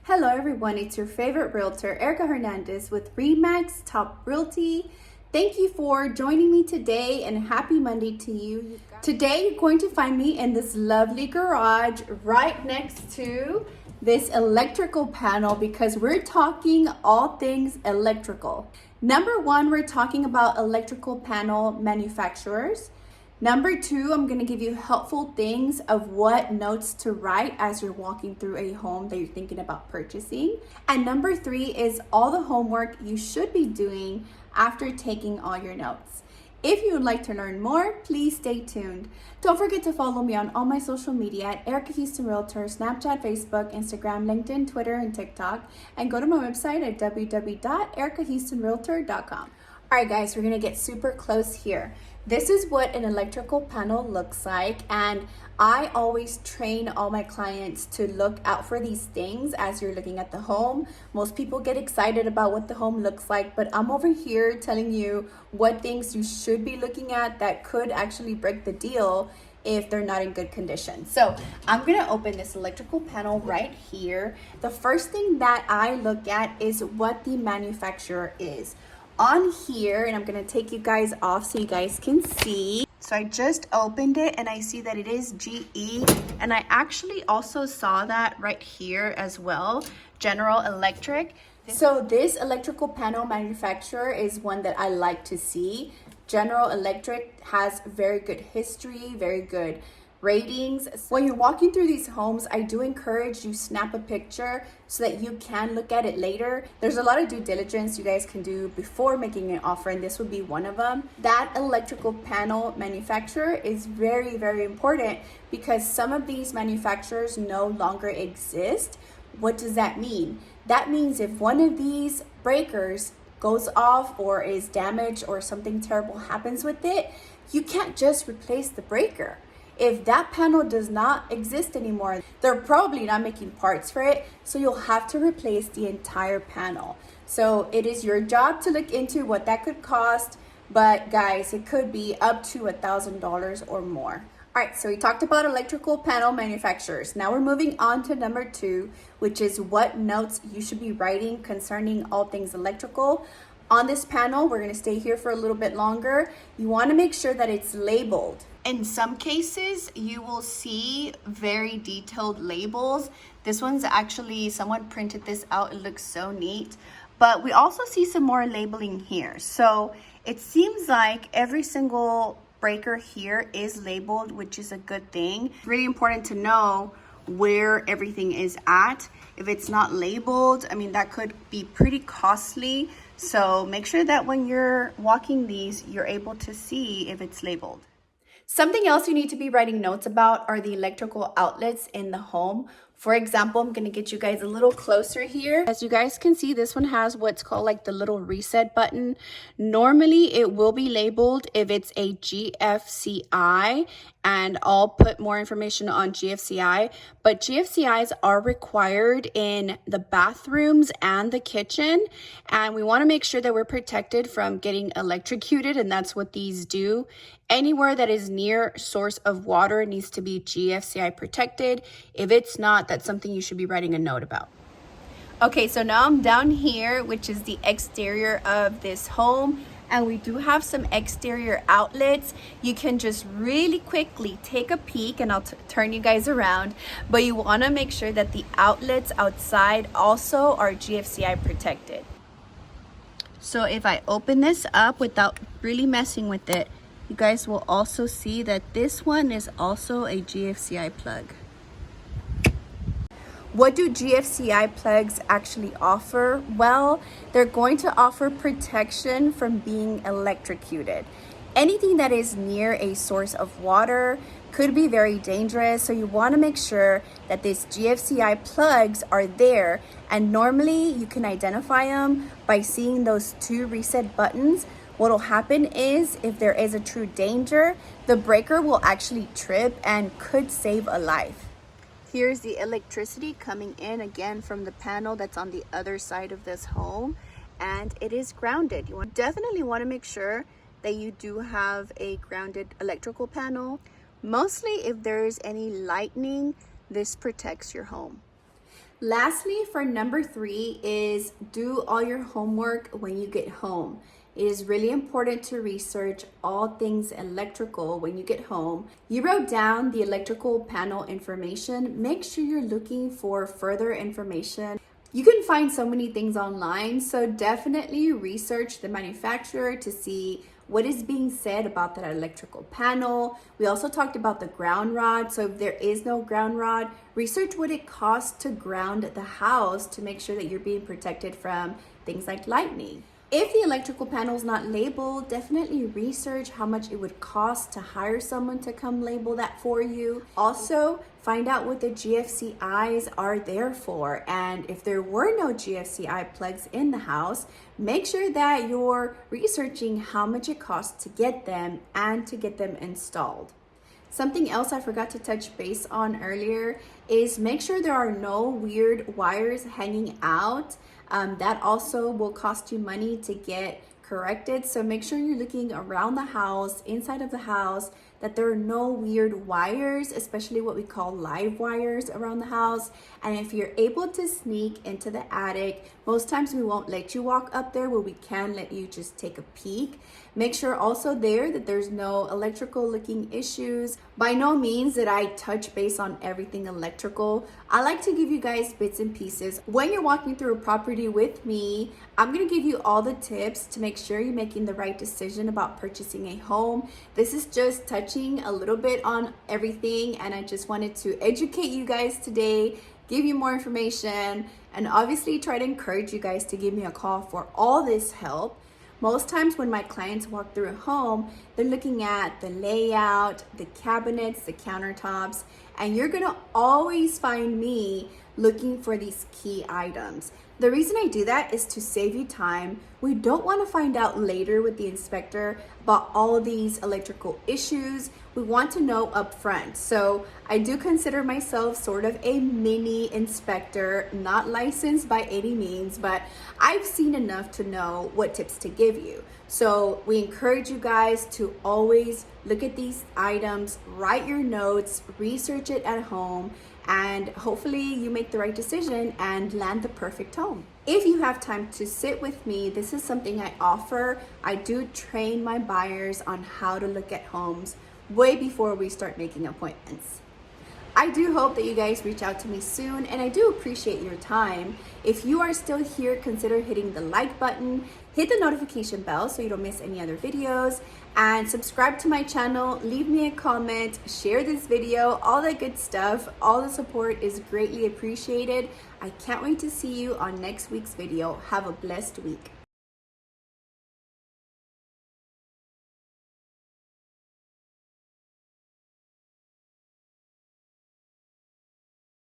Hello everyone, it's your favorite realtor, Erica Hernandez with RE/MAX Top Realty. Thank you for joining me today and happy Monday to you. Today you're going to find me in this lovely garage right next to this electrical panel because we're talking all things electrical. Number one, we're talking about electrical panel manufacturers. Number two, I'm going to give you helpful things of what notes to write as you're walking through a home that you're thinking about purchasing. And number three is all the homework you should be doing after taking all your notes. If you would like to learn more, please stay tuned. Don't forget to follow me on all my social media at Erica Houston Realtor, Snapchat, Facebook, Instagram, LinkedIn, Twitter, and TikTok. And go to my website at www.erikahoustonrealtor.com. All right, guys, we're going to get super close here. This is what an electrical panel looks like, and I always train all my clients to look out for these things as you're looking at the home. Most people get excited about what the home looks like, but I'm over here telling you what things you should be looking at that could actually break the deal if they're not in good condition. So I'm gonna open this electrical panel right here. The first thing that I look at is what the manufacturer is. On here, and I'm gonna take you guys off so you guys can see. So I just opened it and I see that it is GE, and I actually also saw that right here as well, General Electric. So this electrical panel manufacturer is one that I like to see. General Electric has very good history, very good ratings. When you're walking through these homes, I do encourage you snap a picture so that you can look at it later. There's a lot of due diligence you guys can do before making an offer, and this would be one of them. That electrical panel manufacturer is very, very important because some of these manufacturers no longer exist. What does that mean? That means if one of these breakers goes off or is damaged or something terrible happens with it, you can't just replace the breaker. If that panel does not exist anymore, they're probably not making parts for it, so you'll have to replace the entire panel. So it is your job to look into what that could cost, but guys, it could be up to $1,000 or more. All right, so we talked about electrical panel manufacturers. Now we're moving on to number two, which is what notes you should be writing concerning all things electrical. On this panel, we're gonna stay here for a little bit longer. You wanna make sure that it's labeled. In some cases, you will see very detailed labels. This one's actually, someone printed this out. It looks so neat. But we also see some more labeling here. So it seems like every single breaker here is labeled, which is a good thing. It's really important to know where everything is at. If it's not labeled, I mean, that could be pretty costly. So make sure that when you're walking these, you're able to see if it's labeled. Something else you need to be writing notes about are the electrical outlets in the home. For example, I'm going to get you guys a little closer here. As you guys can see, this one has what's called like the little reset button. Normally, it will be labeled if it's a GFCI, and I'll put more information on GFCI, but GFCIs are required in the bathrooms and the kitchen, and we want to make sure that we're protected from getting electrocuted, and that's what these do. Anywhere that is near source of water needs to be GFCI protected. If it's not, that's something you should be writing a note about. Okay, so now I'm down here, which is the exterior of this home, and we do have some exterior outlets. You can just really quickly take a peek, and I'll turn you guys around, but you want to make sure that the outlets outside also are GFCI protected. So if I open this up without really messing with it, you guys will also see that this one is also a GFCI plug. What do GFCI plugs actually offer? Well, they're going to offer protection from being electrocuted. Anything that is near a source of water could be very dangerous, so you want to make sure that these GFCI plugs are there, and normally you can identify them by seeing those two reset buttons. What'll happen is if there is a true danger, the breaker will actually trip and could save a life. Here's the electricity coming in again from the panel that's on the other side of this home, and it is grounded. You definitely want to make sure that you do have a grounded electrical panel. Mostly if there's any lightning, this protects your home. Lastly, for number 3 is do all your homework when you get home. It is really important to research all things electrical when you get home. You wrote down the electrical panel information. Make sure you're looking for further information. You can find so many things online, so definitely research the manufacturer to see what is being said about that electrical panel. We also talked about the ground rod, so if there is no ground rod, research what it costs to ground the house to make sure that you're being protected from things like lightning. If the electrical panel is not labeled, definitely research how much it would cost to hire someone to come label that for you. Also, find out what the GFCIs are there for. And if there were no GFCI plugs in the house, make sure that you're researching how much it costs to get them and to get them installed. Something else I forgot to touch base on earlier is make sure there are no weird wires hanging out. That also will cost you money to get corrected. So make sure you're looking around the house, inside of the house, that there are no weird wires, especially what we call live wires around the house. And if you're able to sneak into the attic, most times we won't let you walk up there, but we can let you just take a peek. Make sure also there that there's no electrical looking issues. By no means did I touch base on everything electrical. I like to give you guys bits and pieces. When you're walking through a property with me, I'm gonna give you all the tips to make sure you're making the right decision about purchasing a home. This is just touching a little bit on everything, and I just wanted to educate you guys today, give you more information, and obviously try to encourage you guys to give me a call for all this help. Most times when my clients walk through a home, they're looking at the layout, the cabinets, the countertops, and you're gonna always find me looking for these key items. The reason I do that is to save you time. We don't want to find out later with the inspector about all these electrical issues. We want to know up front. So I do consider myself sort of a mini inspector, not licensed by any means, but I've seen enough to know what tips to give you. So we encourage you guys to always look at these items, write your notes, research it at home, and hopefully you make the right decision and land the perfect home. If you have time to sit with me, this is something I offer. I do train my buyers on how to look at homes way before we start making appointments. I do hope that you guys reach out to me soon, and I do appreciate your time. If you are still here, consider hitting the like button, hit the notification bell so you don't miss any other videos, and subscribe to my channel, leave me a comment, share this video, all that good stuff. All the support is greatly appreciated. I can't wait to see you on next week's video. Have a blessed week.